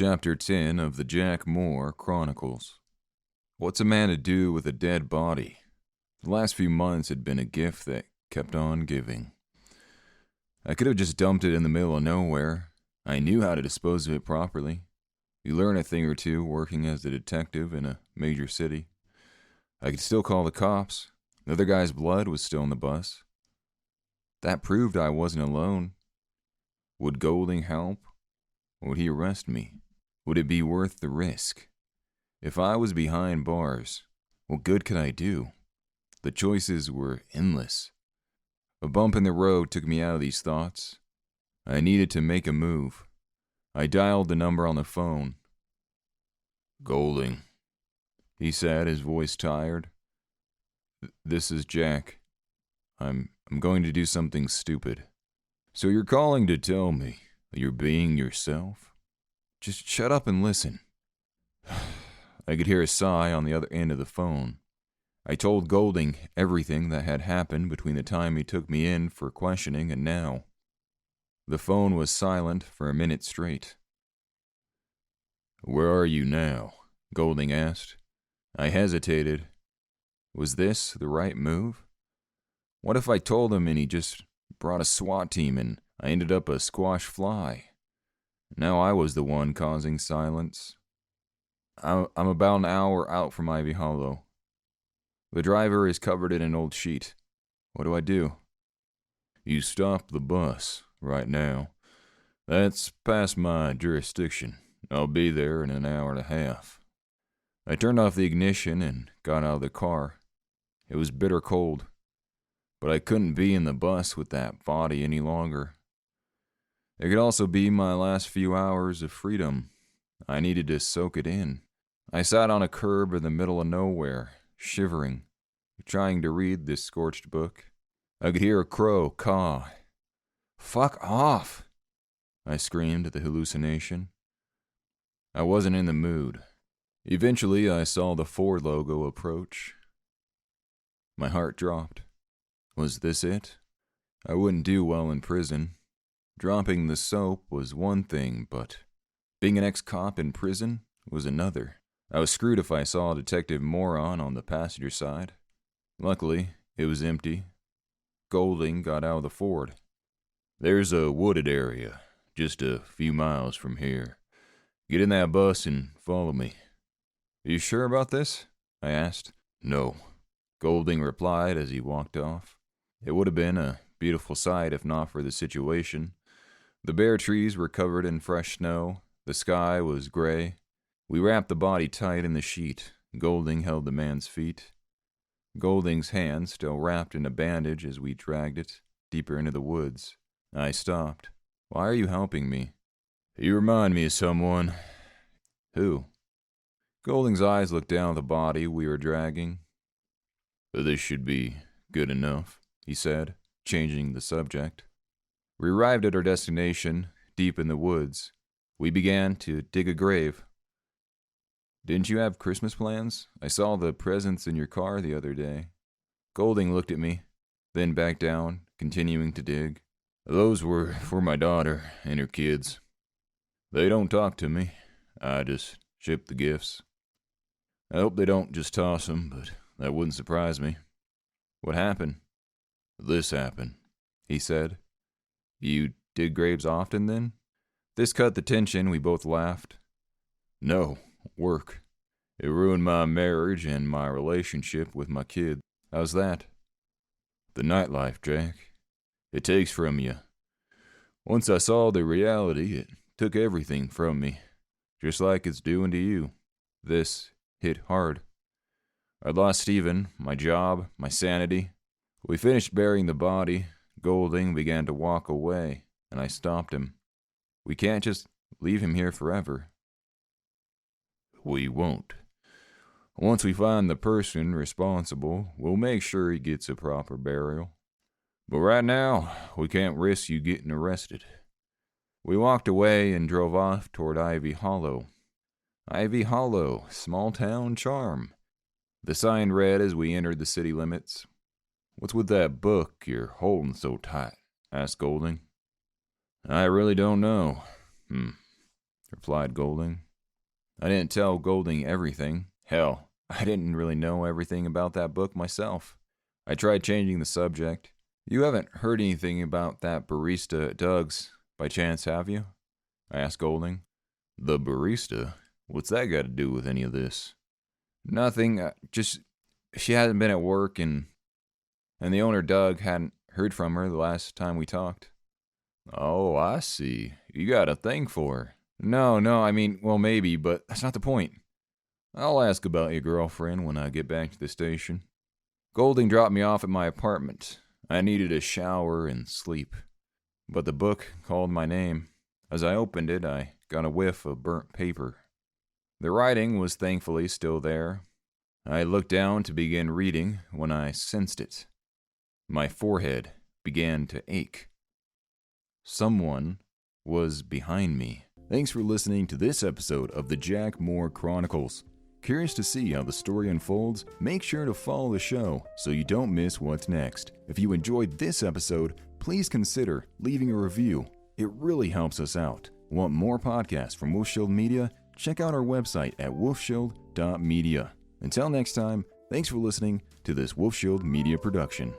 Chapter 10 of the Jack Moor Chronicles. What's a man to do with a dead body? The last few months had been a gift that kept on giving. I could have just dumped it in the middle of nowhere. I knew how to dispose of it properly. You learn a thing or two working as a detective in a major city. I could still call the cops. The other guy's blood was still in the bus. That proved I wasn't alone. Would Golding help? Would he arrest me? Would it be worth the risk? If I was behind bars, what good could I do? The choices were endless. A bump in the road took me out of these thoughts. I needed to make a move. I dialed the number on the phone. "Golding," he said, his voice tired. "This is Jack. I'm going to do something stupid." "So you're calling to tell me that you're being yourself?" "Just shut up and listen." I could hear a sigh on the other end of the phone. I told Golding everything that had happened between the time he took me in for questioning and now. The phone was silent for a minute straight. "Where are you now?" Golding asked. I hesitated. Was this the right move? What if I told him and he just brought a SWAT team and I ended up a squash fly? Now I was the one causing silence. I'm about an hour out from Ivy Hollow. The driver is covered in an old sheet. What do I do? "You stop the bus right now. That's past my jurisdiction. I'll be there in an hour and a half." I turned off the ignition and got out of the car. It was bitter cold, but I couldn't be in the bus with that body any longer. It could also be my last few hours of freedom. I needed to soak it in. I sat on a curb in the middle of nowhere, shivering, trying to read this scorched book. I could hear a crow caw. "Fuck off!" I screamed at the hallucination. I wasn't in the mood. Eventually, I saw the Ford logo approach. My heart dropped. Was this it? I wouldn't do well in prison. Dropping the soap was one thing, but being an ex-cop in prison was another. I was screwed if I saw a detective moron on the passenger side. Luckily, it was empty. Golding got out of the Ford. "There's a wooded area, just a few miles from here. Get in that bus and follow me." "You sure about this?" I asked. "No," Golding replied as he walked off. It would have been a beautiful sight if not for the situation. The bare trees were covered in fresh snow. The sky was gray. We wrapped the body tight in the sheet. Golding held the man's feet. Golding's hand still wrapped in a bandage as we dragged it deeper into the woods. I stopped. "Why are you helping me?" "You remind me of someone." "Who?" Golding's eyes looked down at the body we were dragging. "This should be good enough," he said, changing the subject. We arrived at our destination, deep in the woods. We began to dig a grave. "Didn't you have Christmas plans? I saw the presents in your car the other day." Golding looked at me, then back down, continuing to dig. "Those were for my daughter and her kids. They don't talk to me. I just ship the gifts. I hope they don't just toss them, but that wouldn't surprise me." "What happened?" "This happened," he said. "You dig graves often, then?" This cut the tension. We both laughed. "No, work. It ruined my marriage and my relationship with my kid." "How's that?" "The nightlife, Jack. It takes from you. Once I saw the reality, it took everything from me, just like it's doing to you." This hit hard. I'd lost Stephen, my job, my sanity. We finished burying the body. Golding began to walk away, and I stopped him. "We can't just leave him here forever." "We won't. Once we find the person responsible, we'll make sure he gets a proper burial. But right now, we can't risk you getting arrested." We walked away and drove off toward Ivy Hollow. Ivy Hollow, small town charm. The sign read as we entered the city limits. "What's with that book you're holding so tight?" asked Golding. "I really don't know. replied Golding. I didn't tell Golding everything. Hell, I didn't really know everything about that book myself. I tried changing the subject. You haven't heard anything about that barista at Doug's, by chance, have you? I asked Golding. The barista? What's that got to do with any of this? Nothing, just she hadn't been at work and the owner Doug hadn't heard from her the last time we talked. Oh, I see. You got a thing for her. No, I mean, well, maybe, but that's not the point. I'll ask about your girlfriend when I get back to the station. Golding dropped me off at my apartment. I needed a shower and sleep. But the book called my name. As I opened it, I got a whiff of burnt paper. The writing was thankfully still there. I looked down to begin reading when I sensed it. My forehead began to ache. Someone was behind me. Thanks for listening to this episode of the Jack Moor Chronicles. Curious to see how the story unfolds? Make sure to follow the show so you don't miss what's next. If you enjoyed this episode, please consider leaving a review. It really helps us out. Want more podcasts from WolfShield Media? Check out our website at wolfshield.media. Until next time, thanks for listening to this WolfShield Media production.